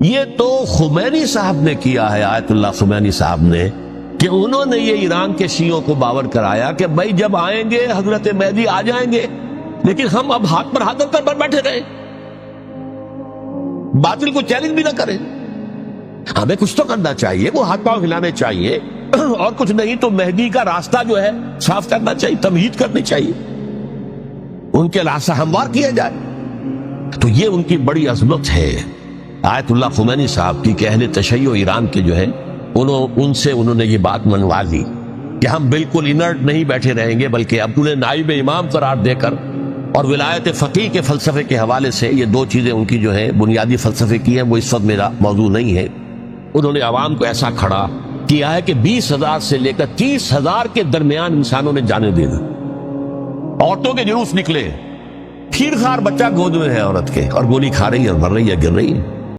ये तो खुमैनी साहब ने किया है, आयतुल्लाह खुमैनी साहब ने, कि उन्होंने ये ईरान के शियों को बावर कराया कि भाई जब आएंगे हजरत मेहदी आ जाएंगे, लेकिन हम अब हाथ पर हाथ रखकर बैठे रहे, बातिल को चैलेंज भी ना करें। हमें कुछ तो करना चाहिए, वो हाथ पांव हिलाने चाहिए, और कुछ नहीं तो मेहदी का रास्ता जो है साफ करना चाहिए, तमहीद करनी चाहिए, उनके रास्ता हमवार किया जाए। तो ये उनकी बड़ी अजमत है आयतुल्लाह खुमैनी साहब की, कि अहले तशय्यो ईरान के जो है उनसे उन्होंने ये बात मनवा ली कि हम बिल्कुल इनर्ट नहीं बैठे रहेंगे, बल्कि अब उन्हें नाइब इमाम करार देकर और विलायत फकीह के फलसफे के हवाले से, ये दो चीजें उनकी जो है बुनियादी फलसफे की हैं, वो इस वक्त मेरा मौजूद नहीं है। उन्होंने आवाम को ऐसा खड़ा किया है कि 20,000 से लेकर 30,000 के दरमियान इंसानों ने जाने देना, औरतों के जुलूस निकले, खीरखार बच्चा गोद में है औरत के, और गोली खा रही है, मर रही है, गिर रही है।